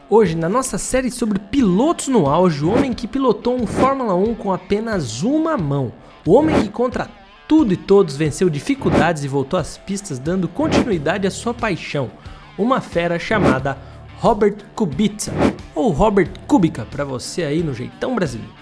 Hoje, na nossa série sobre pilotos no auge, o homem que pilotou um Fórmula 1 com apenas uma mão. O homem que contra tudo e todos venceu dificuldades e voltou às pistas dando continuidade à sua paixão. Uma fera chamada Robert Kubica, ou Robert Kubica para você aí no jeitão brasileiro.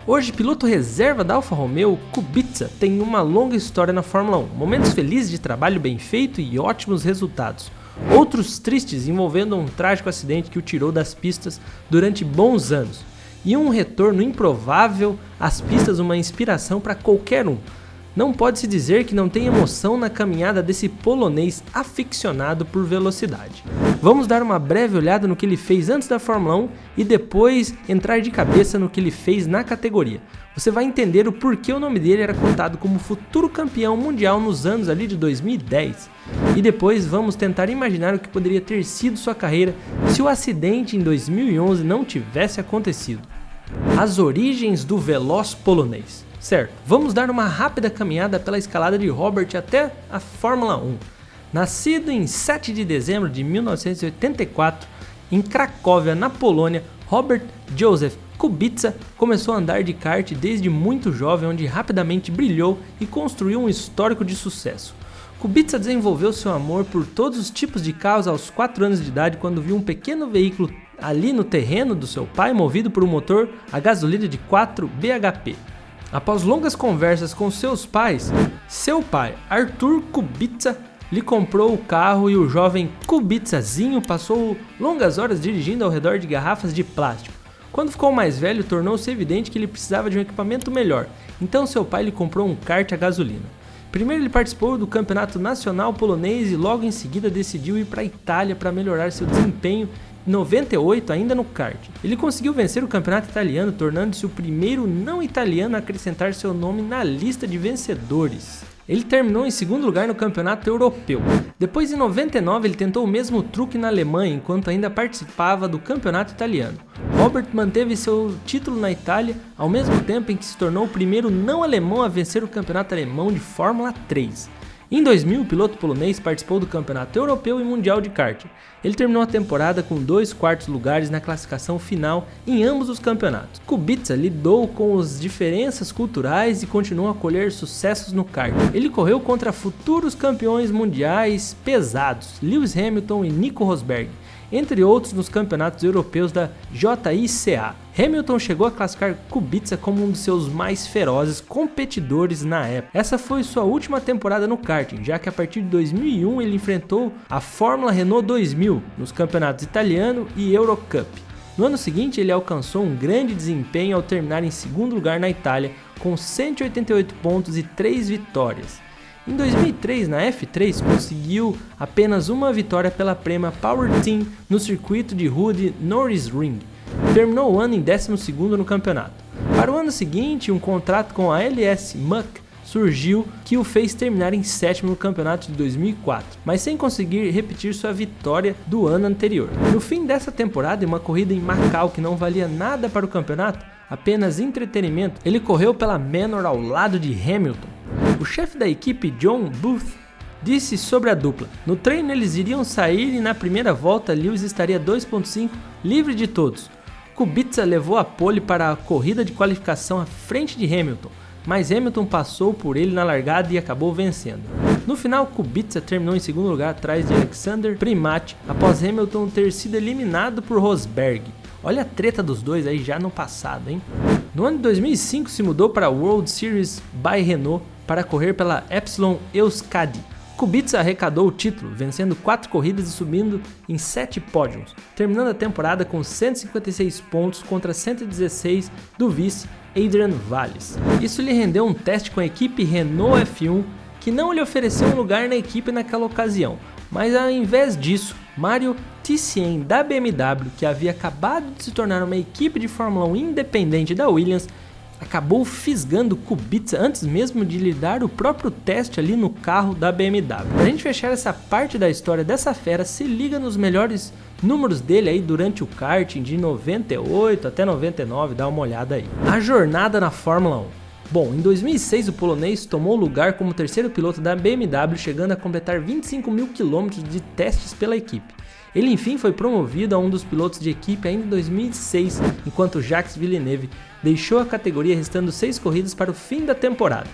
Hoje, piloto reserva da Alfa Romeo, Kubica tem uma longa história na Fórmula 1, momentos felizes de trabalho bem feito e ótimos resultados. Outros tristes envolvendo um trágico acidente que o tirou das pistas durante bons anos. E um retorno improvável às pistas, uma inspiração para qualquer um. Não pode-se dizer que não tem emoção na caminhada desse polonês aficionado por velocidade. Vamos dar uma breve olhada no que ele fez antes da Fórmula 1 e depois entrar de cabeça no que ele fez na categoria. Você vai entender o porquê o nome dele era contado como futuro campeão mundial nos anos ali de 2010. E depois vamos tentar imaginar o que poderia ter sido sua carreira se o acidente em 2011 não tivesse acontecido. As origens do veloz polonês. Certo, vamos dar uma rápida caminhada pela escalada de Robert até a Fórmula 1. Nascido em 7 de dezembro de 1984, em Cracóvia, na Polônia, Robert Józef Kubica começou a andar de kart desde muito jovem, onde rapidamente brilhou e construiu um histórico de sucesso. Kubica desenvolveu seu amor por todos os tipos de carros aos 4 anos de idade, quando viu um pequeno veículo ali no terreno do seu pai, movido por um motor a gasolina de 4 bhp. Após longas conversas com seus pais, seu pai, Arthur Kubica, lhe comprou o carro e o jovem Kubicazinho passou longas horas dirigindo ao redor de garrafas de plástico. Quando ficou mais velho, tornou-se evidente que ele precisava de um equipamento melhor, então seu pai lhe comprou um kart a gasolina. Primeiro ele participou do campeonato nacional polonês e logo em seguida decidiu ir para a Itália para melhorar seu desempenho. Em 98, ainda no kart, ele conseguiu vencer o campeonato italiano, tornando-se o primeiro não italiano a acrescentar seu nome na lista de vencedores. Ele terminou em segundo lugar no campeonato europeu. Depois, em 99, ele tentou o mesmo truque na Alemanha, enquanto ainda participava do campeonato italiano. Robert manteve seu título na Itália, ao mesmo tempo em que se tornou o primeiro não alemão a vencer o campeonato alemão de Fórmula 3. Em 2000, o piloto polonês participou do campeonato europeu e mundial de kart. Ele terminou a temporada com 2 quartos lugares na classificação final em ambos os campeonatos. Kubica lidou com as diferenças culturais e continuou a colher sucessos no kart. Ele correu contra futuros campeões mundiais pesados, Lewis Hamilton e Nico Rosberg, entre outros nos campeonatos europeus da JICA. Hamilton chegou a classificar Kubica como um de seus mais ferozes competidores na época. Essa foi sua última temporada no karting, já que a partir de 2001 ele enfrentou a Fórmula Renault 2000 nos campeonatos italiano e Eurocup. No ano seguinte ele alcançou um grande desempenho ao terminar em segundo lugar na Itália com 188 pontos e 3 vitórias. Em 2003, na F3, conseguiu apenas uma vitória pela Prema Power Team no circuito de rua de Nürburgring. Terminou o ano em 12º no campeonato. Para o ano seguinte, um contrato com a LS Muck surgiu que o fez terminar em 7º no campeonato de 2004, mas sem conseguir repetir sua vitória do ano anterior. No fim dessa temporada, em uma corrida em Macau que não valia nada para o campeonato, apenas entretenimento, ele correu pela Manor ao lado de Hamilton. O chefe da equipe, John Booth, disse sobre a dupla: no treino eles iriam sair e na primeira volta Lewis estaria 2.5 livre de todos. Kubica levou a pole para a corrida de qualificação à frente de Hamilton, mas Hamilton passou por ele na largada e acabou vencendo. No final, Kubica terminou em segundo lugar atrás de Alexander Primat, após Hamilton ter sido eliminado por Rosberg. Olha a treta dos dois aí já no passado, hein? No ano de 2005 se mudou para a World Series by Renault para correr pela Epsilon Euskadi. Kubica arrecadou o título, vencendo 4 corridas e subindo em 7 pódios, terminando a temporada com 156 pontos contra 116 do vice Adrian Valles. Isso lhe rendeu um teste com a equipe Renault F1, que não lhe ofereceu um lugar na equipe naquela ocasião, mas ao invés disso, Mario Tissien da BMW, que havia acabado de se tornar uma equipe de Fórmula 1 independente da Williams, acabou fisgando Kubica antes mesmo de lhe dar o próprio teste ali no carro da BMW. Pra gente fechar essa parte da história dessa fera, se liga nos melhores números dele aí durante o karting de 98 até 99, dá uma olhada aí. A jornada na Fórmula 1. Bom, em 2006 o polonês tomou lugar como terceiro piloto da BMW, chegando a completar 25 mil quilômetros de testes pela equipe. Ele enfim foi promovido a um dos pilotos de equipe ainda em 2006, enquanto Jacques Villeneuve deixou a categoria restando 6 corridas para o fim da temporada.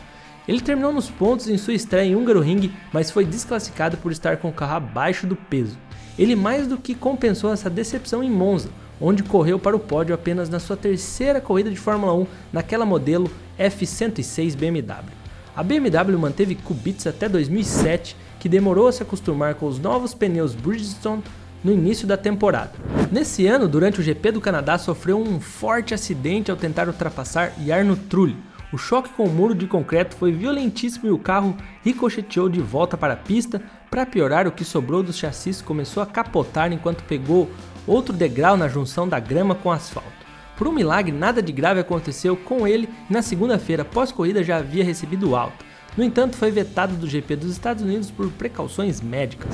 Ele terminou nos pontos em sua estreia em Hungaroring, mas foi desclassificado por estar com o carro abaixo do peso. Ele mais do que compensou essa decepção em Monza, onde correu para o pódio apenas na sua terceira corrida de Fórmula 1 naquela modelo F106 BMW. A BMW manteve Kubica até 2007, que demorou a se acostumar com os novos pneus Bridgestone no início da temporada. Nesse ano, durante o GP do Canadá, sofreu um forte acidente ao tentar ultrapassar Jarno Trulli. O choque com o muro de concreto foi violentíssimo e o carro ricocheteou de volta para a pista. Para piorar, o que sobrou dos chassis começou a capotar enquanto pegou outro degrau na junção da grama com o asfalto. Por um milagre, nada de grave aconteceu com ele e na segunda-feira, pós-corrida, já havia recebido alta. No entanto, foi vetado do GP dos Estados Unidos por precauções médicas.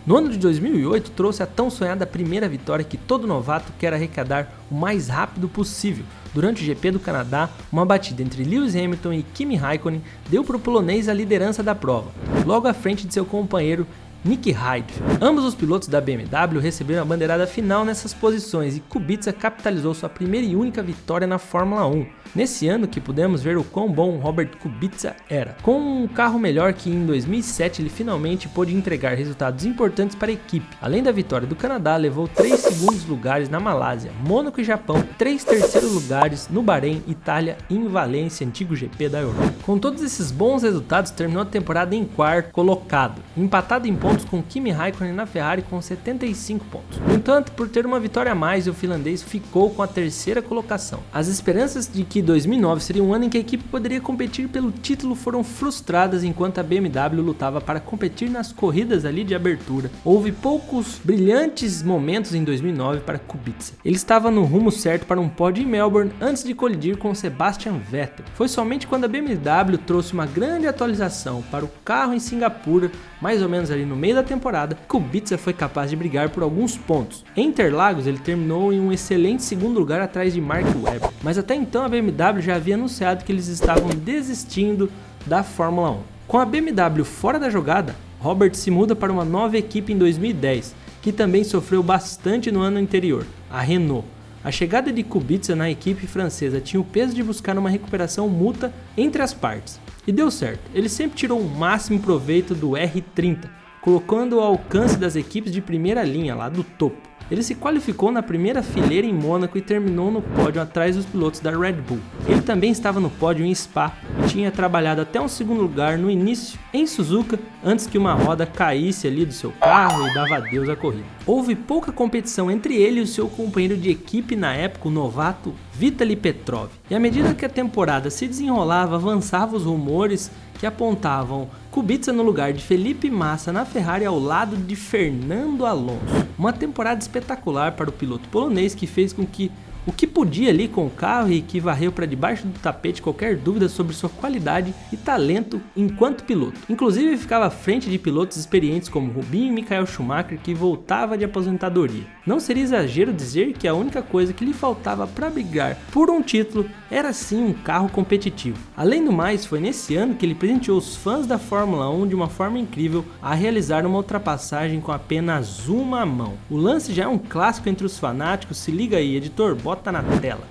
No ano de 2008, trouxe a tão sonhada primeira vitória que todo novato quer arrecadar o mais rápido possível. Durante o GP do Canadá, uma batida entre Lewis Hamilton e Kimi Raikkonen deu para o polonês a liderança da prova, logo à frente de seu companheiro Nicky Heidfeld. Ambos os pilotos da BMW receberam a bandeirada final nessas posições e Kubica capitalizou sua primeira e única vitória na Fórmula 1. Nesse ano que pudemos ver o quão bom Robert Kubica era. Com um carro melhor que em 2007, ele finalmente pôde entregar resultados importantes para a equipe. Além da vitória do Canadá, levou 3 segundos lugares na Malásia, Mônaco e Japão, 3 terceiros lugares no Bahrein, Itália e em Valência, antigo GP da Europa. Com todos esses bons resultados, terminou a temporada em quarto colocado, empatado em pontos com Kimi Raikkonen na Ferrari com 75 pontos. No entanto, por ter uma vitória a mais, o finlandês ficou com a terceira colocação. As esperanças de que 2009 seria um ano em que a equipe poderia competir pelo título foram frustradas enquanto a BMW lutava para competir nas corridas ali de abertura. Houve poucos brilhantes momentos em 2009 para Kubica. Ele estava no rumo certo para um pódio em Melbourne antes de colidir com Sebastian Vettel. Foi somente quando a BMW trouxe uma grande atualização para o carro em Singapura, mais ou menos ali no meio da temporada, Kubica foi capaz de brigar por alguns pontos. Em Interlagos, ele terminou em um excelente segundo lugar atrás de Mark Webber, mas até então a BMW já havia anunciado que eles estavam desistindo da Fórmula 1. Com a BMW fora da jogada, Robert se muda para uma nova equipe em 2010, que também sofreu bastante no ano anterior, a Renault. A chegada de Kubica na equipe francesa tinha o peso de buscar uma recuperação mútua entre as partes. E deu certo, ele sempre tirou o máximo proveito do R30, colocando-o ao alcance das equipes de primeira linha, lá do topo. Ele se qualificou na primeira fileira em Mônaco e terminou no pódio atrás dos pilotos da Red Bull. Ele também estava no pódio em Spa e tinha trabalhado até um segundo lugar no início em Suzuka antes que uma roda caísse ali do seu carro e dava adeus à corrida. Houve pouca competição entre ele e o seu companheiro de equipe na época, o novato Vitaly Petrov. E à medida que a temporada se desenrolava, avançavam os rumores que apontavam Kubica no lugar de Felipe Massa na Ferrari ao lado de Fernando Alonso. Uma temporada espetacular para o piloto polonês que fez com que o que podia ali com o carro e que varreu para debaixo do tapete qualquer dúvida sobre sua qualidade e talento enquanto piloto. Inclusive ficava à frente de pilotos experientes como Rubinho e Michael Schumacher, que voltava de aposentadoria. Não seria exagero dizer que a única coisa que lhe faltava para brigar por um título era sim um carro competitivo. Além do mais, foi nesse ano que ele presenteou os fãs da Fórmula 1 de uma forma incrível a realizar uma ultrapassagem com apenas uma mão. O lance já é um clássico entre os fanáticos, se liga aí, editor, bota na tela.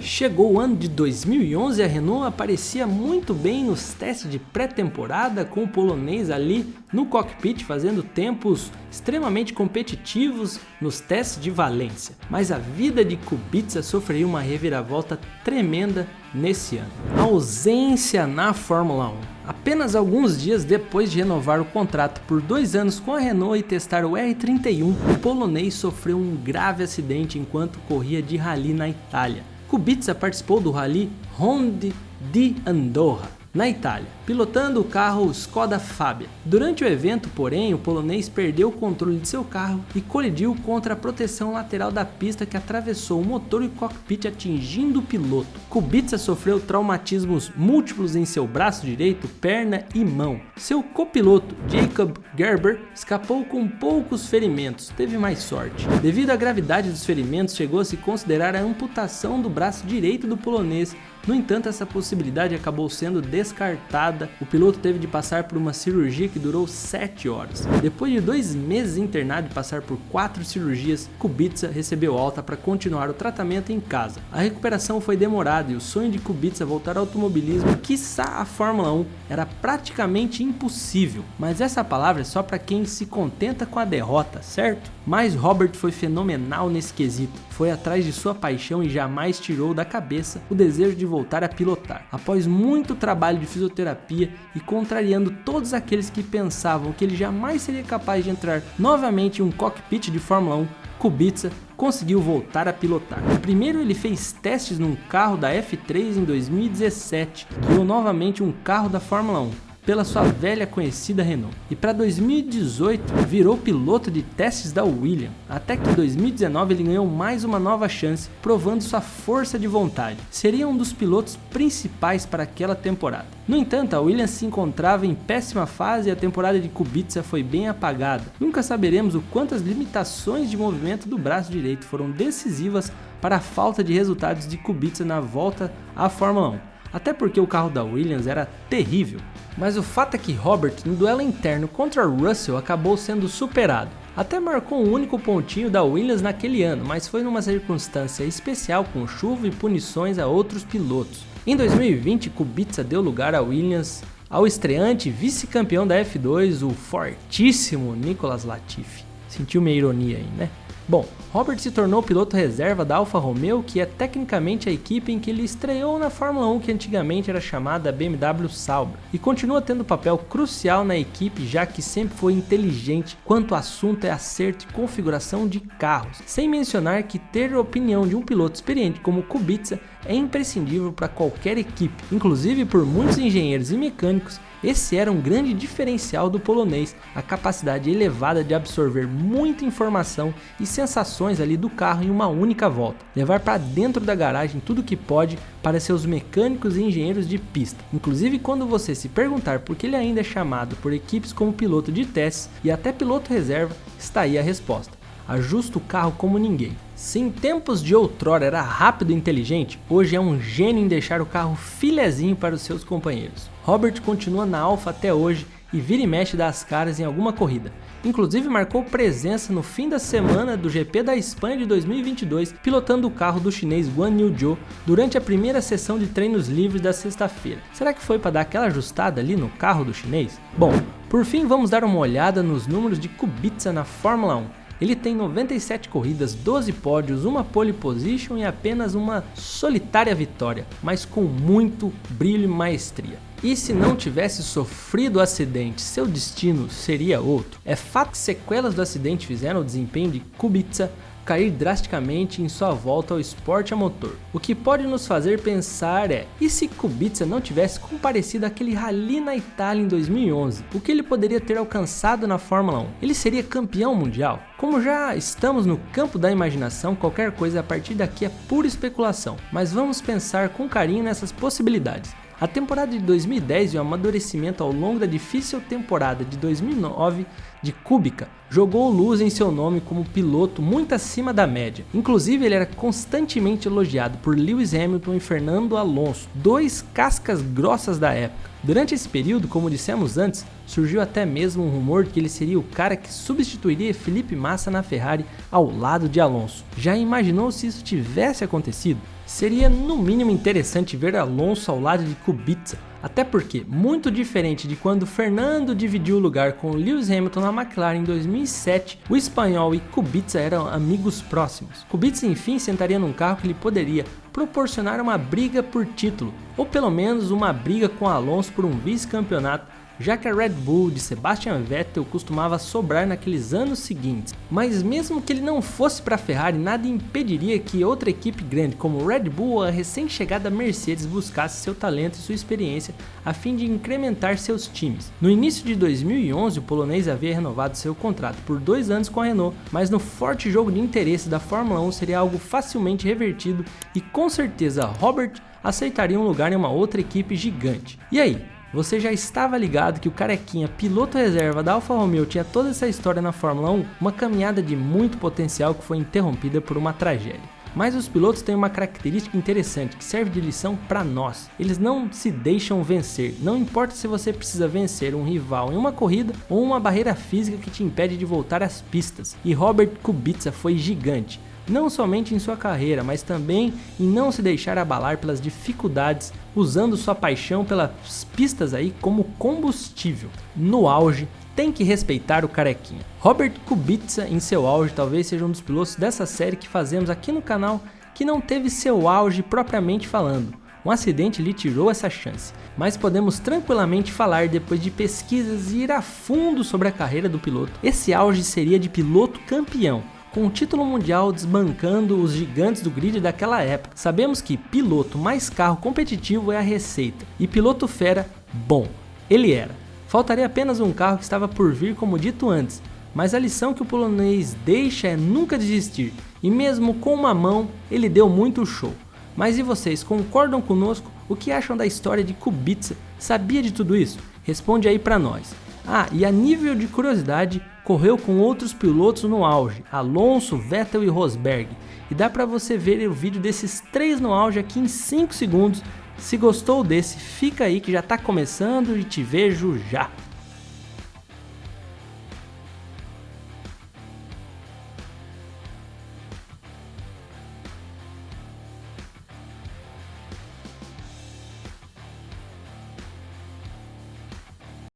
Chegou o ano de 2011 e a Renault aparecia muito bem nos testes de pré-temporada, com o polonês ali no cockpit fazendo tempos extremamente competitivos nos testes de Valência. Mas a vida de Kubica sofreu uma reviravolta tremenda nesse ano. A ausência na Fórmula 1. Apenas alguns dias depois de renovar o contrato por 2 anos com a Renault e testar o R31, o polonês sofreu um grave acidente enquanto corria de rally na Itália. Kubica participou do Rally Ronde di Andorra, na Itália, pilotando o carro Skoda Fabia. Durante o evento, porém, o polonês perdeu o controle de seu carro e colidiu contra a proteção lateral da pista que atravessou o motor e o cockpit, atingindo o piloto. Kubica sofreu traumatismos múltiplos em seu braço direito, perna e mão. Seu copiloto, Jacob Gerber, escapou com poucos ferimentos, teve mais sorte. Devido à gravidade dos ferimentos, chegou a se considerar a amputação do braço direito do polonês, No entanto, essa possibilidade acabou sendo descartada. O piloto teve de passar por uma cirurgia que durou 7 horas. Depois de 2 meses internado e passar por 4 cirurgias, Kubica recebeu alta para continuar o tratamento em casa. A recuperação foi demorada e o sonho de Kubica voltar ao automobilismo, quiçá a Fórmula 1, era praticamente impossível. Mas essa palavra é só para quem se contenta com a derrota, certo? Mas Robert foi fenomenal nesse quesito. Foi atrás de sua paixão e jamais tirou da cabeça o desejo de voltar a pilotar. Após muito trabalho de fisioterapia e contrariando todos aqueles que pensavam que ele jamais seria capaz de entrar novamente em um cockpit de Fórmula 1, Kubica conseguiu voltar a pilotar. Primeiro ele fez testes num carro da F3 em 2017, guiou novamente um carro da Fórmula 1 pela sua velha conhecida Renault. E para 2018 virou piloto de testes da Williams, até que em 2019 ele ganhou mais uma nova chance, provando sua força de vontade. Seria um dos pilotos principais para aquela temporada. No entanto, a Williams se encontrava em péssima fase e a temporada de Kubica foi bem apagada. Nunca saberemos o quanto as limitações de movimento do braço direito foram decisivas para a falta de resultados de Kubica na volta à Fórmula 1. Até porque o carro da Williams era terrível. Mas o fato é que Robert, no duelo interno contra Russell, acabou sendo superado. Até marcou um único pontinho da Williams naquele ano, mas foi numa circunstância especial com chuva e punições a outros pilotos. Em 2020, Kubica deu lugar a Williams ao estreante vice-campeão da F2, o fortíssimo Nicolas Latifi. Sentiu minha ironia aí, né? Bom, Robert se tornou piloto reserva da Alfa Romeo, que é tecnicamente a equipe em que ele estreou na Fórmula 1, que antigamente era chamada BMW Sauber, e continua tendo papel crucial na equipe, já que sempre foi inteligente quanto ao assunto é acerto e configuração de carros, sem mencionar que ter a opinião de um piloto experiente como Kubica é imprescindível para qualquer equipe. Inclusive, por muitos engenheiros e mecânicos, esse era um grande diferencial do polonês, a capacidade elevada de absorver muita informação e sensações ali do carro em uma única volta, levar para dentro da garagem tudo que pode para seus mecânicos e engenheiros de pista. Inclusive, quando você se perguntar por que ele ainda é chamado por equipes como piloto de testes e até piloto reserva, está aí a resposta: ajusta o carro como ninguém. Se em tempos de outrora era rápido e inteligente, hoje é um gênio em deixar o carro filezinho para os seus companheiros. Robert continua na Alfa até hoje e vira e mexe dá as caras em alguma corrida. Inclusive marcou presença no fim da semana do GP da Espanha de 2022, pilotando o carro do chinês Guan Yu Zhou durante a primeira sessão de treinos livres da sexta-feira. Será que foi para dar aquela ajustada ali no carro do chinês? Bom, por fim vamos dar uma olhada nos números de Kubica na Fórmula 1. Ele tem 97 corridas, 12 pódios, uma pole position e apenas uma solitária vitória, mas com muito brilho e maestria. E se não tivesse sofrido o acidente, seu destino seria outro? É fato que sequelas do acidente fizeram o desempenho de Kubica cair drasticamente em sua volta ao esporte a motor. O que pode nos fazer pensar é, e se Kubica não tivesse comparecido àquele rally na Itália em 2011? O que ele poderia ter alcançado na Fórmula 1? Ele seria campeão mundial? Como já estamos no campo da imaginação, qualquer coisa a partir daqui é pura especulação, mas vamos pensar com carinho nessas possibilidades. A temporada de 2010 e o amadurecimento ao longo da difícil temporada de 2009 de Kubica jogou luz em seu nome como piloto muito acima da média. Inclusive, ele era constantemente elogiado por Lewis Hamilton e Fernando Alonso, dois cascas grossas da época. Durante esse período, como dissemos antes, surgiu até mesmo um rumor de que ele seria o cara que substituiria Felipe Massa na Ferrari ao lado de Alonso. Já imaginou se isso tivesse acontecido? Seria no mínimo interessante ver Alonso ao lado de Kubica, até porque, muito diferente de quando Fernando dividiu o lugar com Lewis Hamilton na McLaren em 2007, o espanhol e Kubica eram amigos próximos. Kubica enfim sentaria num carro que lhe poderia proporcionar uma briga por título, ou pelo menos uma briga com Alonso por um vice-campeonato, já que a Red Bull de Sebastian Vettel costumava sobrar naqueles anos seguintes. Mas mesmo que ele não fosse para a Ferrari, nada impediria que outra equipe grande como Red Bull ou a recém-chegada Mercedes buscasse seu talento e sua experiência a fim de incrementar seus times. No início de 2011, o polonês havia renovado seu contrato por 2 anos com a Renault, mas no forte jogo de interesse da Fórmula 1 seria algo facilmente revertido e com certeza Robert aceitaria um lugar em uma outra equipe gigante. E aí? Você já estava ligado que o carequinha, piloto reserva da Alfa Romeo, tinha toda essa história na Fórmula 1? Uma caminhada de muito potencial que foi interrompida por uma tragédia. Mas os pilotos têm uma característica interessante que serve de lição para nós. Eles não se deixam vencer, não importa se você precisa vencer um rival em uma corrida ou uma barreira física que te impede de voltar às pistas. E Robert Kubica foi gigante, não somente em sua carreira, mas também em não se deixar abalar pelas dificuldades, usando sua paixão pelas pistas aí como combustível. No auge, tem que respeitar o carequinha. Robert Kubica, em seu auge, talvez seja um dos pilotos dessa série que fazemos aqui no canal que não teve seu auge propriamente falando. Um acidente lhe tirou essa chance, mas podemos tranquilamente falar depois de pesquisas e ir a fundo sobre a carreira do piloto. Esse auge seria de piloto campeão, com o título mundial desbancando os gigantes do grid daquela época. Sabemos que piloto mais carro competitivo é a receita, e piloto fera, bom, ele era. Faltaria apenas um carro que estava por vir, como dito antes, mas a lição que o polonês deixa é nunca desistir, e mesmo com uma mão, ele deu muito show. Mas e vocês, concordam conosco? O que acham da história de Kubica? Sabia de tudo isso? Responde aí pra nós. Ah, e a nível de curiosidade, correu com outros pilotos no auge, Alonso, Vettel e Rosberg. E dá pra você ver o vídeo desses 3 no auge aqui em 5 segundos. Se gostou desse, fica aí que já tá começando e te vejo já.